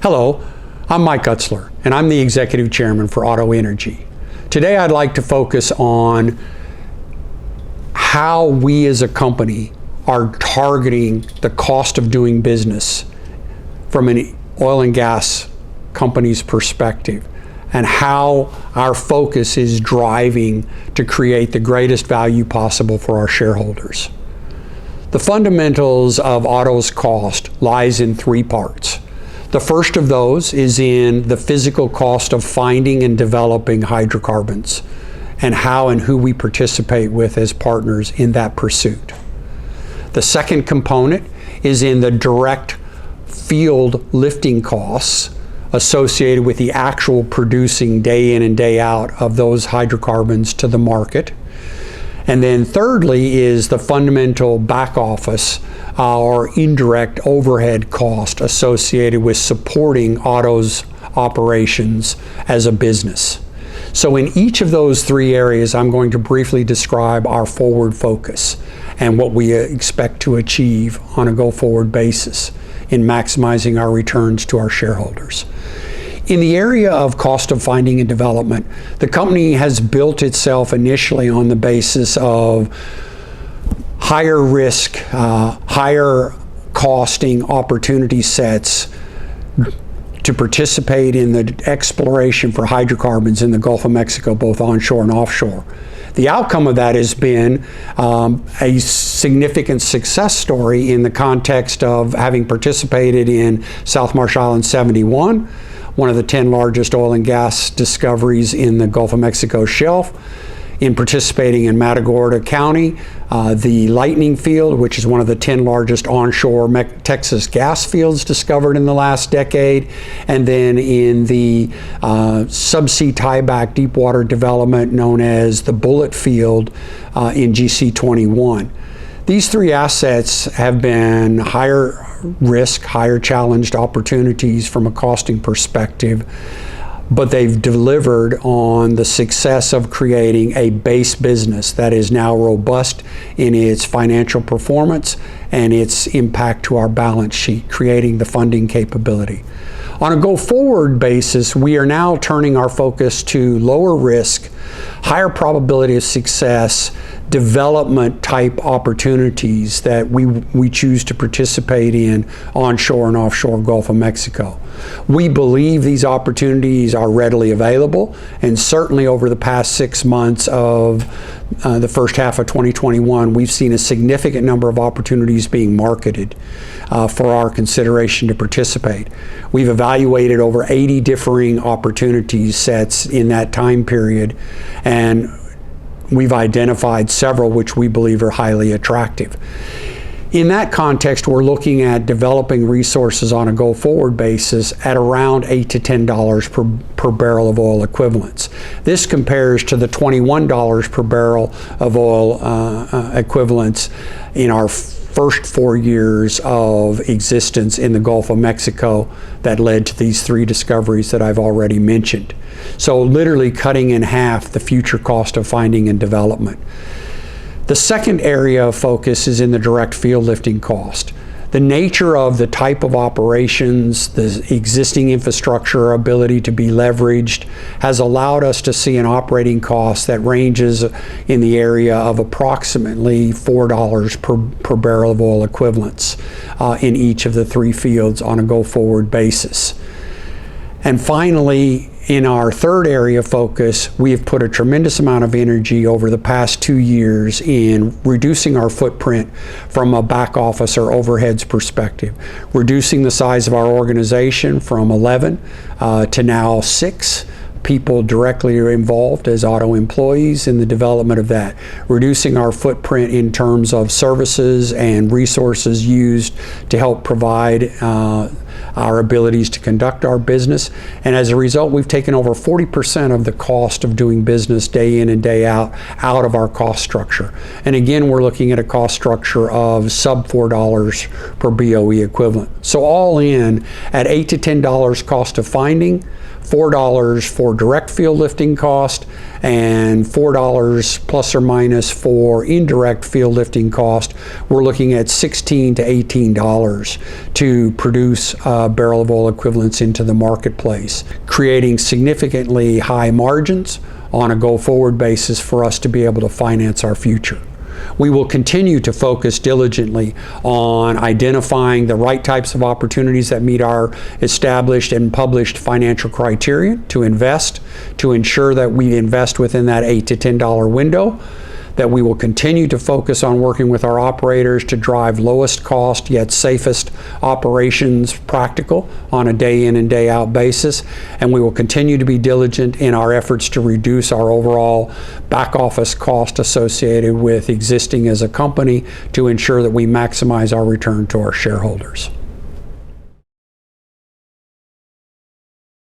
Hello, I'm Mike Utsler, and I'm the Executive Chairman for Otto Energy. Today I'd like to focus on how we as a company are targeting the cost of doing business from an oil and gas company's perspective, and how our focus is driving to create the greatest value possible for our shareholders. The fundamentals of Otto's cost lies in three parts. The first of those is in the physical cost of finding and developing hydrocarbons, and how and who we participate with as partners in that pursuit. The second component is in the direct field lifting costs associated with the actual producing day in and day out of those hydrocarbons to the market. And then thirdly is the fundamental back office or indirect overhead cost associated with supporting Otto's operations as a business. So in each of those three areas, I'm going to briefly describe our forward focus and what we expect to achieve on a go-forward basis in maximizing our returns to our shareholders. In the area of cost of finding and development, the company has built itself initially on the basis of higher risk, higher costing opportunity sets to participate in the exploration for hydrocarbons in the Gulf of Mexico, both onshore and offshore. The outcome of that has been a significant success story in the context of having participated in South Marsh Island 71, one of the 10 largest oil and gas discoveries in the Gulf of Mexico shelf, in participating in Matagorda County, the Lightning Field, which is one of the 10 largest onshore Texas gas fields discovered in the last decade, and then in the subsea tieback deepwater development known as the Bullet Field in GC21. These three assets have been higher risk, higher challenged opportunities from a costing perspective, but they've delivered on the success of creating a base business that is now robust in its financial performance and its impact to our balance sheet, creating the funding capability. On a go-forward basis, we are now turning our focus to lower risk, higher probability of success, development type opportunities that we choose to participate in onshore and offshore Gulf of Mexico. We believe these opportunities are readily available, and certainly over the past 6 months of the first half of 2021, we've seen a significant number of opportunities being marketed for our consideration to participate. We've evaluated over 80 differing opportunity sets in that time period, and we've identified several which we believe are highly attractive. In that context, we're looking at developing resources on a go-forward basis at around $8 to $10 per barrel of oil equivalents. This compares to the $21 per barrel of oil equivalents in our first 4 years of existence in the Gulf of Mexico that led to these three discoveries that I've already mentioned. So literally cutting in half the future cost of finding and development. The second area of focus is in the direct field lifting cost. The nature of the type of operations, the existing infrastructure ability to be leveraged has allowed us to see an operating cost that ranges in the area of approximately $4 per barrel of oil equivalents in each of the three fields on a go-forward basis. And finally, in our third area of focus, we have put a tremendous amount of energy over the past 2 years in reducing our footprint from a back office or overheads perspective, reducing the size of our organization from 11 to now 6 people directly are involved as Otto employees in the development of that, reducing our footprint in terms of services and resources used to help provide our abilities to conduct our business. And as a result, we've taken over 40% of the cost of doing business day in and day out of our cost structure. And again, we're looking at a cost structure of sub $4 per BOE equivalent. So all in at $8 to $10 cost of finding, $4 for direct field lifting cost and $4 plus or minus for indirect field lifting cost. We're looking at $16 to $18 to produce a barrel of oil equivalents into the marketplace, creating significantly high margins on a go-forward basis for us to be able to finance our future. We will continue to focus diligently on identifying the right types of opportunities that meet our established and published financial criteria to invest, to ensure that we invest within that $8 to $10 window, that we will continue to focus on working with our operators to drive lowest cost yet safest operations practical on a day in and day out basis, and we will continue to be diligent in our efforts to reduce our overall back office cost associated with existing as a company to ensure that we maximize our return to our shareholders.